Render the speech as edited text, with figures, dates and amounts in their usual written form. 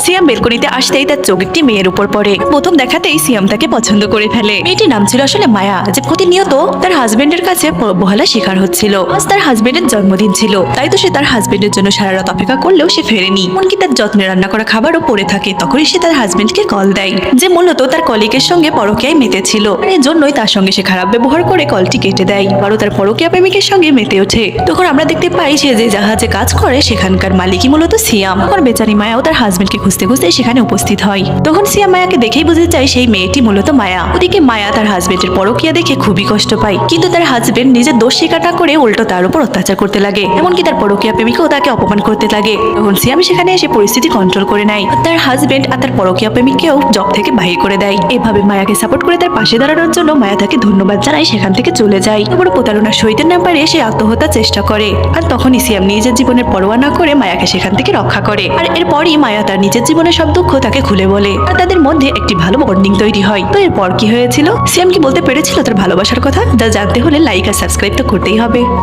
সিয়াম বেলকনিতে আসতেই তার চোখ একটি মেয়ের উপর পড়ে। প্রথম দেখাতেই সিয়াম তাকে পছন্দ করে ফেলে। মেয়েটির নাম ছিল আসলে মায়া, যে প্রতিনিয়ত তার হাজবেন্ডের কাছে অবহেলা শিকার হচ্ছিল। আজ তার হাজবেন্ডের জন্মদিন ছিল, তাই তো সে তার হাজবেন্ডের জন্য সারা রাত অপেক্ষা করলেও সে ফেরেনি। এমনকি তার যত্নে রান্না করা খাবারও পড়ে থাকে। তখনই সে তার হাজবেন্ডকে কল দেয়, যে মূলত তার কলিগের সঙ্গে পরকীয়ায় মেতেছিল। এর জন্যই তার সঙ্গে সে খারাপ ব্যবহার করে কলটি কেটে দেয়। আবারও তার পরকীয়া প্রেমিকের সঙ্গে মেতে ওঠে। তখন আমরা দেখতে পাই সে যে জাহাজে কাজ করে সেখানকার মালিকই মূলত সিয়াম। তখন বেচারি মায়াও তার হাজবেন্ডকে খুঁজতে খুঁজতে সেখানে উপস্থিত হয়। তখন সিয়াম মায়াকে দেখেই বুঝতে চায় সেই মেয়েটি মূলত মায়া। ওদিকে মায়া তার হাজবেন্ডের পরকীয়া দেখে খুবই কষ্ট পায়, কিন্তু তার হাজবেন্ড নিজের দোষ স্বীকার না করে উল্টো তার উপর অত্যাচার করতে লাগে। এমনকি তার পরকীয়া প্রেমিকও তাকে অপমান করতে লাগে। তখন সিয়াম সেখানে এসে পরিস্থিতি কন্ট্রোল করে নেয়। তার হাজবেন্ড আর তার পরকীয়া প্রেমিককেও জব থেকে বাহির করে দেয়। এভাবে মায়াকে সাপোর্ট করে তার পাশে দাঁড়ানোর জন্য মায়া তাকে ধন্যবাদ জানায়, সেখান থেকে চলে যায়। তারপর প্রতারণা সইতে না পারে সে আত্মহত্যার চেষ্টা করে। আর তখনই সিয়াম নিজের জীবনের পরোয়া না করে মায়াকে সেখান থেকে রক্ষা করে। আর এরপরই মায়া তার নিজের জীবনের সব দুঃখ তাকে খুলে বলে, আর তাদের মধ্যে একটি ভালো বন্ডিং তৈরি হয়। তো এরপর কি হয়েছিল, সিয়াম কি বলতে পেরেছিল তার ভালোবাসার কথা? যা জানতে হলে লাইক আর সাবস্ক্রাইব তো করতেই হবে।